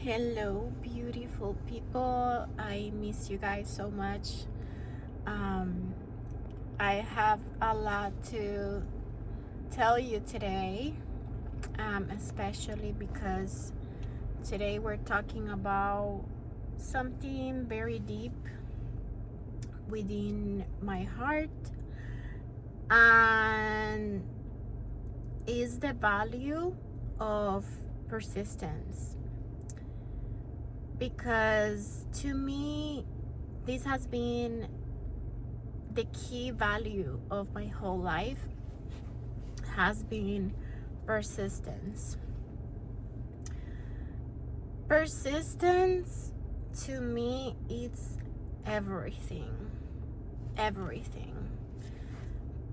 Hello, beautiful people. I miss you guys so much. Um, I have a lot to tell you today, especially because today we're talking about something very deep within my heart, and is the value of persistence. Because to me, this has been the key value of my whole life has been persistence. Persistence to me it's everything. Everything.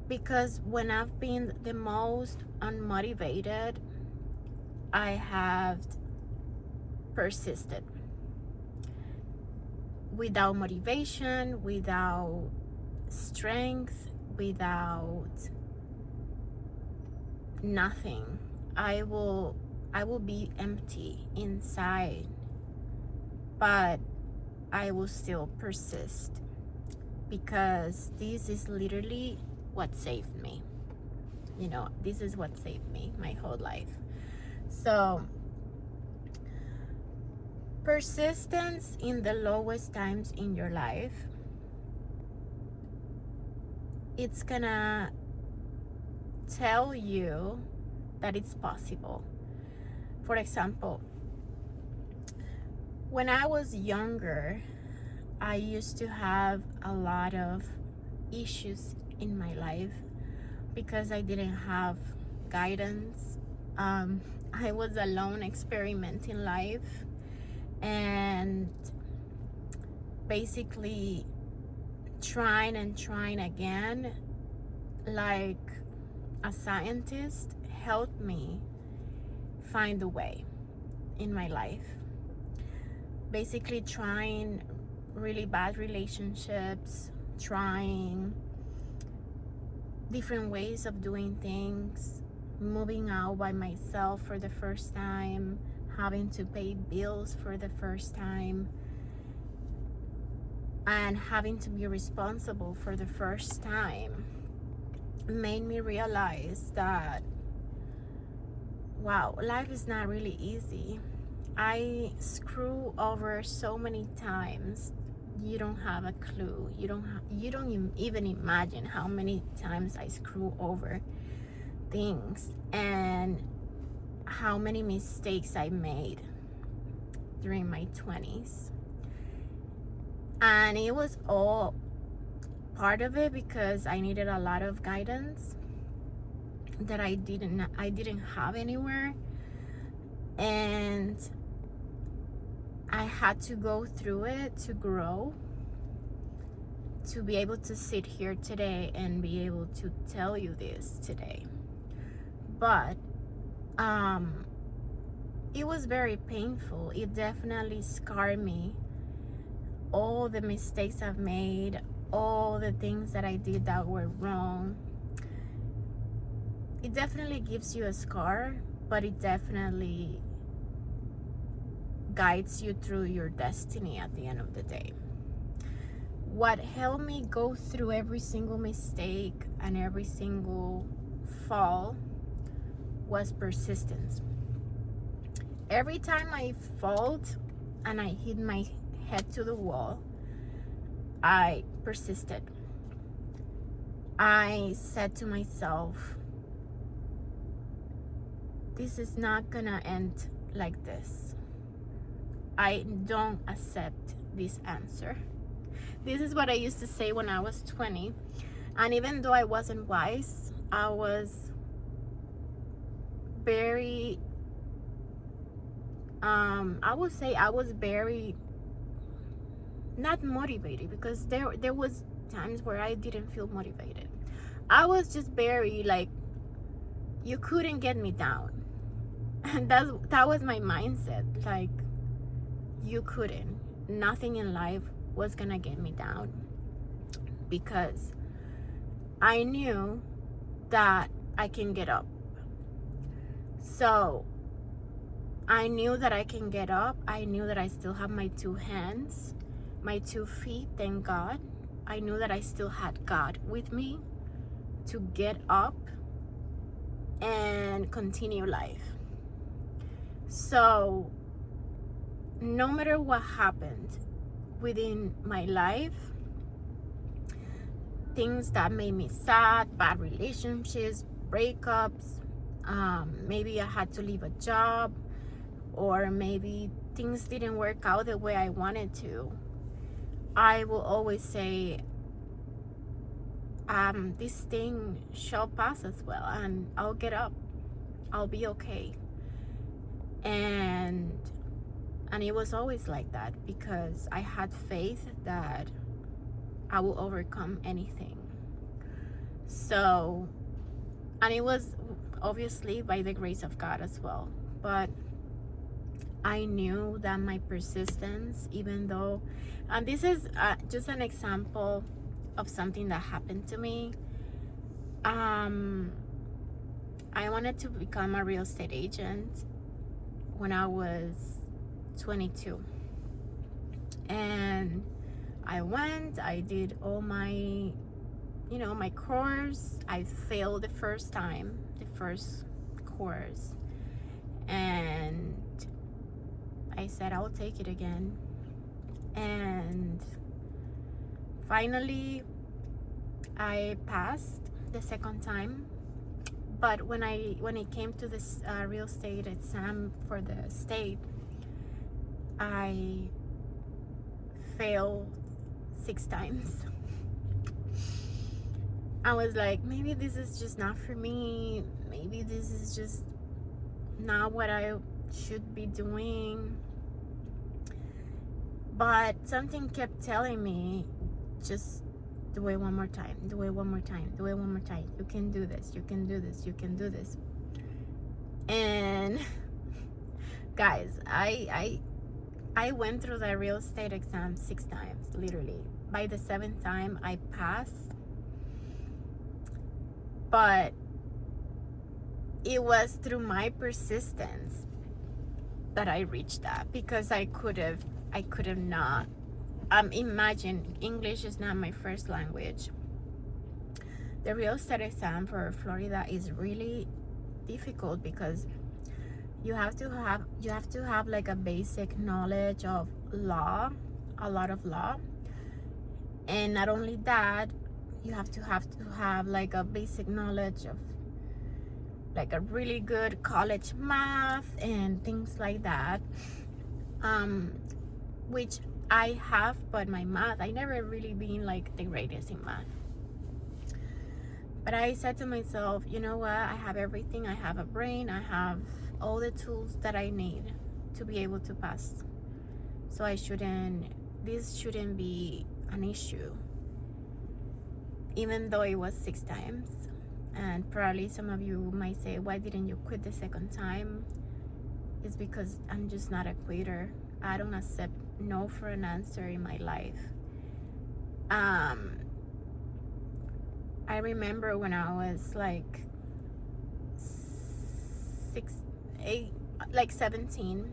Because when I've been the most unmotivated, I have persisted. Without motivation, without strength, without nothing, i will I will be empty inside, but I will still persist, because this is literally what saved me. This is what saved me my whole life. So persistence in the lowest times in your life, it's gonna tell you that it's possible. For example, when I was younger, I used to have a lot of issues in my life because I didn't have guidance. I was alone experimenting life and basically trying and trying again, like a scientist helped me find a way in my life. Basically trying really bad relationships, trying different ways of doing things, moving out by myself for the first time, having to pay bills for the first time, and having to be responsible for the first time made me realize that, wow, life is not really easy. I screw over so many times. You don't have a clue. You don't even imagine how many times I screw over things and how many mistakes I made during my 20s. And it was all part of it because I needed a lot of guidance that I didn't have anywhere, and I had to go through it to grow, to be able to sit here today and be able to tell you this today. But it was very painful. It definitely scarred me. All the mistakes I've made, all the things that I did that were wrong, it definitely gives you a scar, but it definitely guides you through your destiny at the end of the day. What helped me go through every single mistake and every single fall was persistence. Every time I felt and I hit my head to the wall, I persisted. I said to myself, this is not gonna end like this. I don't accept this answer. This is what I used to say when I was 20. And even though I wasn't wise, I was very, I would say I was very not motivated, because there was times where I didn't feel motivated. I was just very like, you couldn't get me down. And that was my mindset. Like, you couldn't. Nothing in life was gonna get me down, because I knew that I can get up. So I knew that I can get up. I knew that I still have my two hands, my 2 feet, thank God. I knew that I still had God with me to get up and continue life. So no matter what happened within my life, things that made me sad, bad relationships, breakups, maybe I had to leave a job, or maybe things didn't work out the way I wanted to, I will always say, this thing shall pass as well, and I'll get up. I'll be okay. And it was always like that, because I had faith that I will overcome anything. So, and it was obviously by the grace of God as well. But I knew that my persistence, even though, and this is just an example of something that happened to me. I wanted to become a real estate agent when I was 22. And I did all my, my course. I failed the first course. And I said, I'll take it again. And finally, I passed the second time. But when it came to this real estate exam for the state, I failed 6 times. I was like, maybe this is just not for me. Maybe this is just not what I should be doing. But something kept telling me, just do it one more time, do it one more time, do it one more time. You can do this, you can do this, you can do this. And guys, I went through the real estate exam 6 times, literally. By the 7th time, I passed. But it was through my persistence that I reached that, because I could have not. Imagine, English is not my first language. The real estate exam for Florida is really difficult, because you have to have like a basic knowledge of law, a lot of law. And not only that, you have to have like a basic knowledge of like a really good college math and things like that, which I have. But my math, I never really been like the greatest in math. But I said to myself, you know what, I have everything. I have a brain, I have all the tools that I need to be able to pass. So this shouldn't be an issue, even though it was 6 times. And probably some of you might say, why didn't you quit the second time? It's because I'm just not a quitter. I don't accept no for an answer in my life. I remember when I was like 17,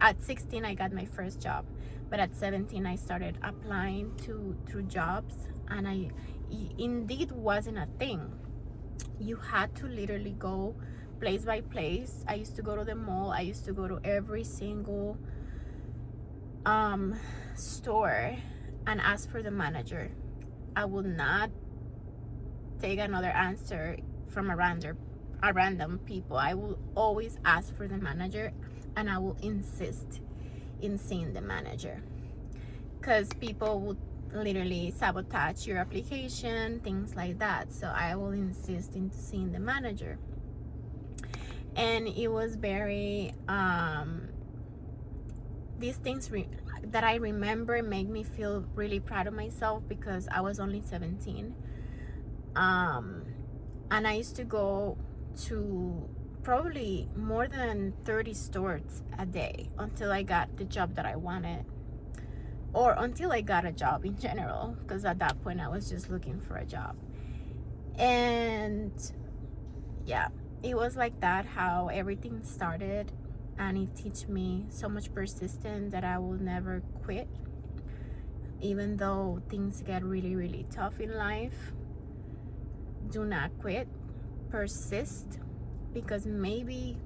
at 16 I got my first job, but at 17 I started applying through jobs, and indeed wasn't a thing. You had to literally go place by place. I used to go to the mall. I used to go to every single store and ask for the manager. I would not take another answer from a random people. I will always ask for the manager, and I will insist in seeing the manager, because people would literally sabotage your application, things like that. So I will insist into seeing the manager. And it was very these things that I remember make me feel really proud of myself, because I was only 17, and I used to go to probably more than 30 stores a day until I got the job that I wanted, or until I got a job in general, because at that point I was just looking for a job. And yeah, it was like that how everything started, and it teach me so much persistence that I will never quit, even though things get really, really tough in life. Do not quit, persist, because maybe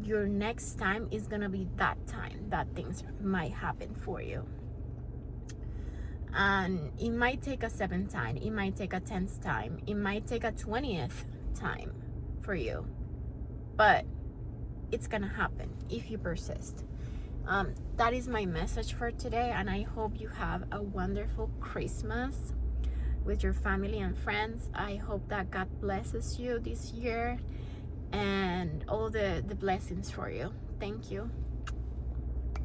your next time is gonna be that time that things might happen for you. And it might take a 7th time, it might take a 10th time, it might take a 20th time for you, but it's gonna happen if you persist. That is my message for today, and I hope you have a wonderful Christmas with your family and friends. I hope that God blesses you this year and all the blessings for you. Thank you.